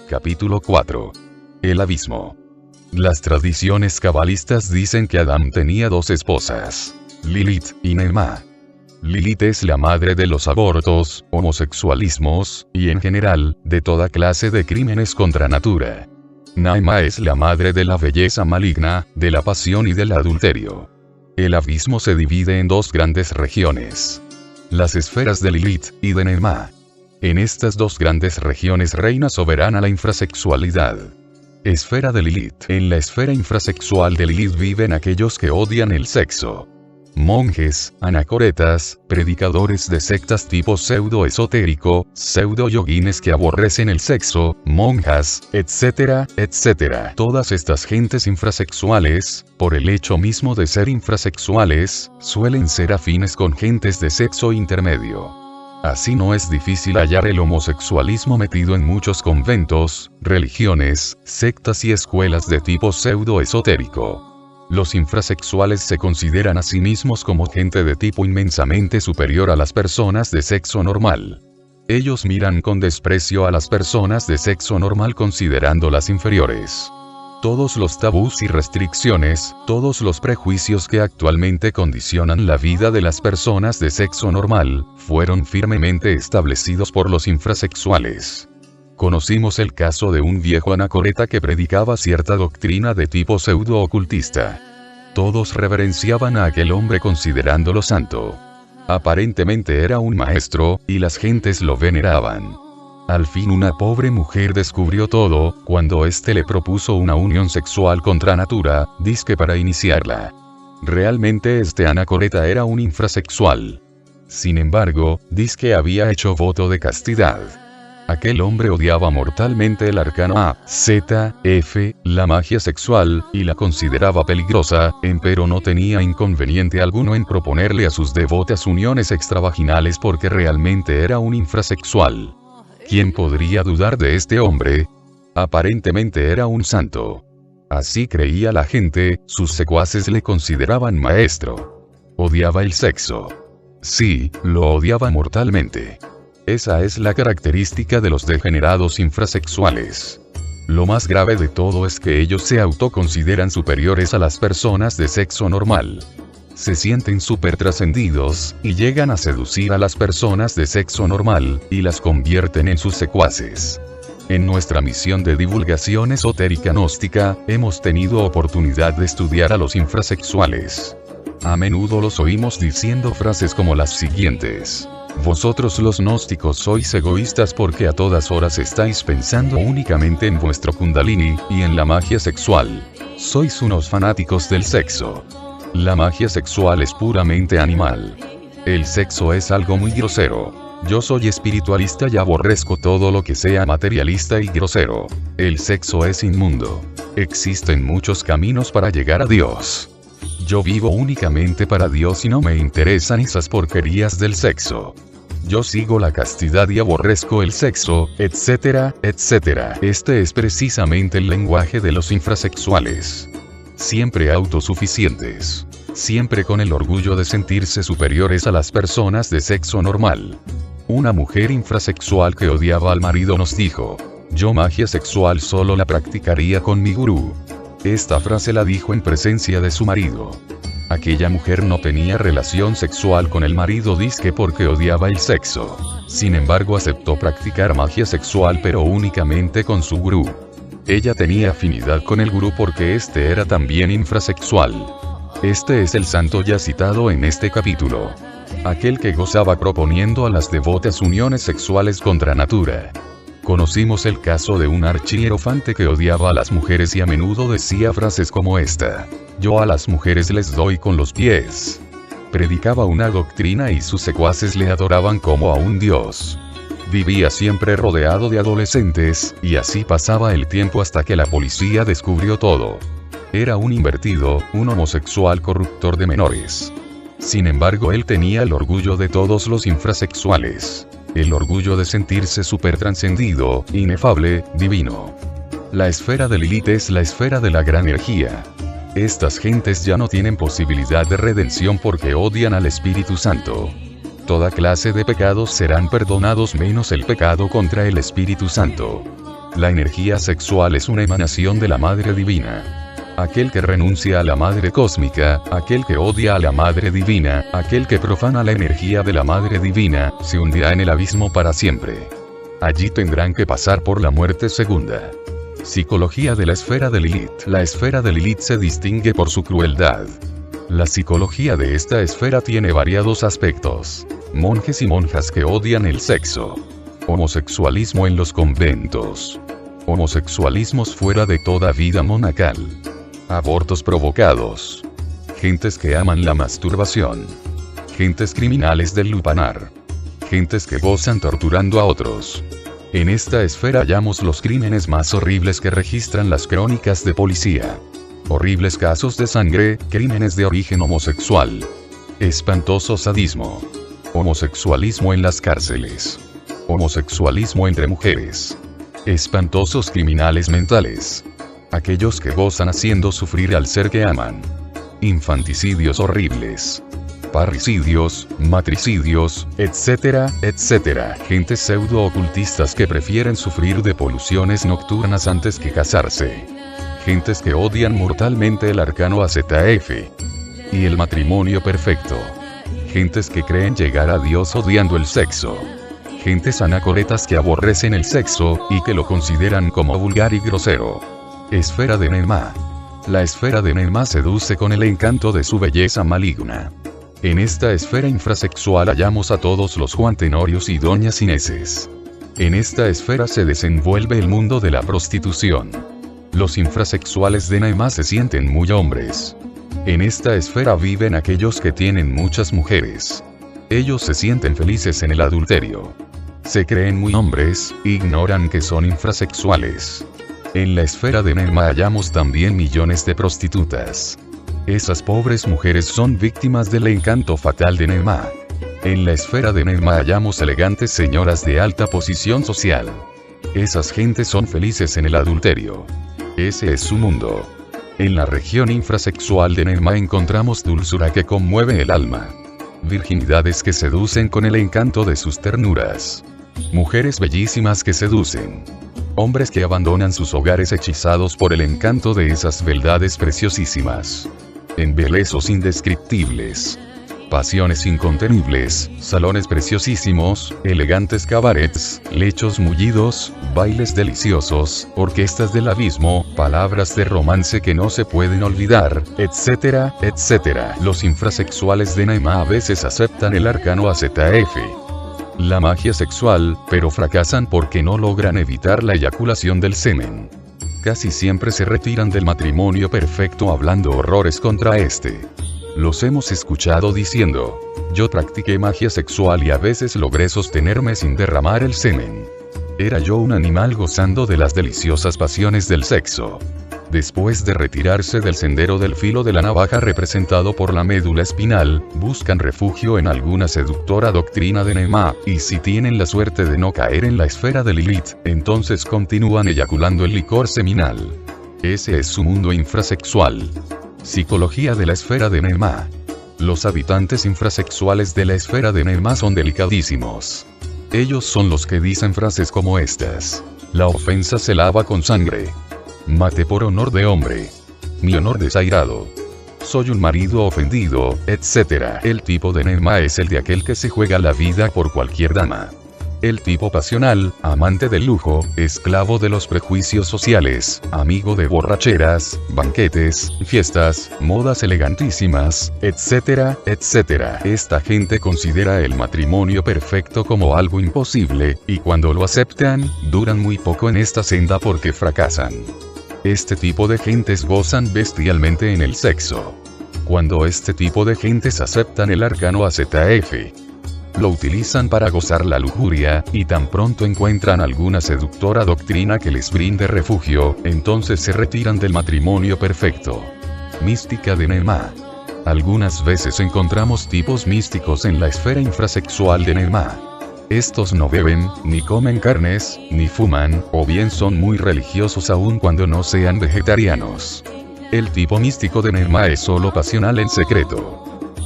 Capítulo 4. El abismo. Las tradiciones cabalistas dicen que Adán tenía dos esposas, Lilith y Nema. Lilith es la madre de los abortos, homosexualismos, y en general, de toda clase de crímenes contra natura. Nema es la madre de la belleza maligna, de la pasión y del adulterio. El abismo se divide en dos grandes regiones. Las esferas de Lilith y de Nema. En estas dos grandes regiones reina soberana la infrasexualidad. Esfera de Lilith. En la esfera infrasexual de Lilith viven aquellos que odian el sexo. Monjes, anacoretas, predicadores de sectas tipo pseudo-esotérico, pseudo-yoguines que aborrecen el sexo, monjas, etcétera, etcétera. Todas estas gentes infrasexuales, por el hecho mismo de ser infrasexuales, suelen ser afines con gentes de sexo intermedio. Así no es difícil hallar el homosexualismo metido en muchos conventos, religiones, sectas y escuelas de tipo pseudo-esotérico. Los infrasexuales se consideran a sí mismos como gente de tipo inmensamente superior a las personas de sexo normal. Ellos miran con desprecio a las personas de sexo normal considerándolas inferiores. Todos los tabús y restricciones, todos los prejuicios que actualmente condicionan la vida de las personas de sexo normal, fueron firmemente establecidos por los infrasexuales. Conocimos el caso de un viejo anacoreta que predicaba cierta doctrina de tipo pseudo-ocultista. Todos reverenciaban a aquel hombre considerándolo santo. Aparentemente era un maestro, y las gentes lo veneraban. Al fin una pobre mujer descubrió todo, cuando éste le propuso una unión sexual contra natura, dizque para iniciarla. Realmente este anacoreta era un infrasexual. Sin embargo, dizque había hecho voto de castidad. Aquel hombre odiaba mortalmente el arcano A, Z, F, la magia sexual, y la consideraba peligrosa, empero no tenía inconveniente alguno en proponerle a sus devotas uniones extravaginales porque realmente era un infrasexual. ¿Quién podría dudar de este hombre? Aparentemente era un santo. Así creía la gente, sus secuaces le consideraban maestro. Odiaba el sexo. Sí, lo odiaba mortalmente. Esa es la característica de los degenerados infrasexuales. Lo más grave de todo es que ellos se autoconsideran superiores a las personas de sexo normal. Se sienten supertrascendidos, y llegan a seducir a las personas de sexo normal, y las convierten en sus secuaces. En nuestra misión de divulgación esotérica gnóstica, hemos tenido oportunidad de estudiar a los infrasexuales. A menudo los oímos diciendo frases como las siguientes: vosotros los gnósticos sois egoístas porque a todas horas estáis pensando únicamente en vuestro kundalini, y en la magia sexual. Sois unos fanáticos del sexo. La magia sexual es puramente animal. El sexo es algo muy grosero. Yo soy espiritualista y aborrezco todo lo que sea materialista y grosero. El sexo es inmundo. Existen muchos caminos para llegar a Dios. Yo vivo únicamente para Dios y no me interesan esas porquerías del sexo. Yo sigo la castidad y aborrezco el sexo, etcétera, etcétera. Este es precisamente el lenguaje de los infrasexuales. Siempre autosuficientes. Siempre con el orgullo de sentirse superiores a las personas de sexo normal. Una mujer infrasexual que odiaba al marido nos dijo: yo magia sexual solo la practicaría con mi gurú. Esta frase la dijo en presencia de su marido. Aquella mujer no tenía relación sexual con el marido dizque porque odiaba el sexo. Sin embargo aceptó practicar magia sexual pero únicamente con su gurú. Ella tenía afinidad con el gurú porque este era también infrasexual. Este es el santo ya citado en este capítulo. Aquel que gozaba proponiendo a las devotas uniones sexuales contra natura. Conocimos el caso de un archihierofante que odiaba a las mujeres y a menudo decía frases como esta: yo a las mujeres les doy con los pies. Predicaba una doctrina y sus secuaces le adoraban como a un dios. Vivía siempre rodeado de adolescentes, y así pasaba el tiempo hasta que la policía descubrió todo. Era un invertido, un homosexual corruptor de menores. Sin embargo él tenía el orgullo de todos los infrasexuales. El orgullo de sentirse supertrascendido, inefable, divino. La esfera de Lilith es la esfera de la gran energía. Estas gentes ya no tienen posibilidad de redención porque odian al Espíritu Santo. Toda clase de pecados serán perdonados menos el pecado contra el Espíritu Santo. La energía sexual es una emanación de la Madre Divina. Aquel que renuncia a la Madre Cósmica, aquel que odia a la Madre Divina, aquel que profana la energía de la Madre Divina, se hundirá en el abismo para siempre. Allí tendrán que pasar por la muerte segunda. Psicología de la esfera de Lilith. La esfera de Lilith se distingue por su crueldad. La psicología de esta esfera tiene variados aspectos. Monjes y monjas que odian el sexo. Homosexualismo en los conventos. Homosexualismos fuera de toda vida monacal. Abortos provocados. Gentes que aman la masturbación. Gentes criminales del lupanar. Gentes que gozan torturando a otros. En esta esfera hallamos los crímenes más horribles que registran las crónicas de policía. Horribles casos de sangre, crímenes de origen homosexual. Espantoso sadismo. Homosexualismo en las cárceles. Homosexualismo entre mujeres. Espantosos criminales mentales. Aquellos que gozan haciendo sufrir al ser que aman. Infanticidios horribles. Parricidios, matricidios, etcétera, etcétera. Gentes pseudo-ocultistas que prefieren sufrir de poluciones nocturnas antes que casarse. Gentes que odian mortalmente el arcano AZF. Y el matrimonio perfecto. Gentes que creen llegar a Dios odiando el sexo. Gentes anacoretas que aborrecen el sexo, y que lo consideran como vulgar y grosero. Esfera de Nemá. La esfera de Nemá seduce con el encanto de su belleza maligna. En esta esfera infrasexual hallamos a todos los Juan Tenorios y doñas Ineses. En esta esfera se desenvuelve el mundo de la prostitución. Los infrasexuales de Nemá se sienten muy hombres. En esta esfera viven aquellos que tienen muchas mujeres. Ellos se sienten felices en el adulterio. Se creen muy hombres, ignoran que son infrasexuales. En la esfera de Nemá hallamos también millones de prostitutas. Esas pobres mujeres son víctimas del encanto fatal de Nemá. En la esfera de Nemá hallamos elegantes señoras de alta posición social. Esas gentes son felices en el adulterio. Ese es su mundo. En la región infrasexual de Nemá encontramos dulzura que conmueve el alma. Virginidades que seducen con el encanto de sus ternuras. Mujeres bellísimas que seducen. Hombres que abandonan sus hogares hechizados por el encanto de esas beldades preciosísimas. Embelezos indescriptibles. Pasiones incontenibles, salones preciosísimos, elegantes cabarets, lechos mullidos, bailes deliciosos, orquestas del abismo, palabras de romance que no se pueden olvidar, etcétera, etcétera. Los infrasexuales de Nemá a veces aceptan el arcano AZF. La magia sexual, pero fracasan porque no logran evitar la eyaculación del semen. Casi siempre se retiran del matrimonio perfecto hablando horrores contra este. Los hemos escuchado diciendo: yo practiqué magia sexual y a veces logré sostenerme sin derramar el semen. Era yo un animal gozando de las deliciosas pasiones del sexo. Después de retirarse del sendero del filo de la navaja representado por la médula espinal, buscan refugio en alguna seductora doctrina de Nemá, y si tienen la suerte de no caer en la esfera de Lilith, entonces continúan eyaculando el licor seminal. Ese es su mundo infrasexual. Psicología de la esfera de Nemá. Los habitantes infrasexuales de la esfera de Nemá son delicadísimos. Ellos son los que dicen frases como estas: la ofensa se lava con sangre. Mate por honor de hombre. Mi honor desairado. Soy un marido ofendido, etc. El tipo de Nemá es el de aquel que se juega la vida por cualquier dama. El tipo pasional, amante del lujo, esclavo de los prejuicios sociales, amigo de borracheras, banquetes, fiestas, modas elegantísimas, etcétera, etcétera. Esta gente considera el matrimonio perfecto como algo imposible, y cuando lo aceptan, duran muy poco en esta senda porque fracasan. Este tipo de gentes gozan bestialmente en el sexo. Cuando este tipo de gentes aceptan el arcano AZF, lo utilizan para gozar la lujuria, y tan pronto encuentran alguna seductora doctrina que les brinde refugio, entonces se retiran del matrimonio perfecto. Mística de Nemá. Algunas veces encontramos tipos místicos en la esfera infrasexual de Nemá. Estos no beben, ni comen carnes, ni fuman, o bien son muy religiosos aun cuando no sean vegetarianos. El tipo místico de Nemá es solo pasional en secreto.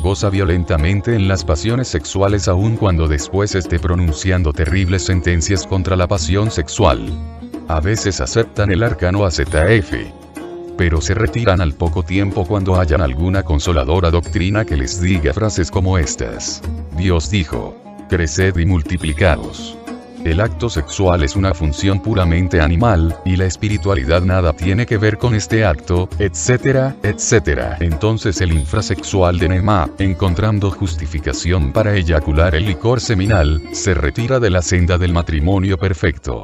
Goza violentamente en las pasiones sexuales aun cuando después esté pronunciando terribles sentencias contra la pasión sexual. A veces aceptan el arcano AZF, pero se retiran al poco tiempo cuando hayan alguna consoladora doctrina que les diga frases como estas. Dios dijo: creced y multiplicaos. El acto sexual es una función puramente animal, y la espiritualidad nada tiene que ver con este acto, etcétera, etcétera. Entonces el infrasexual de Nema, encontrando justificación para eyacular el licor seminal, se retira de la senda del matrimonio perfecto.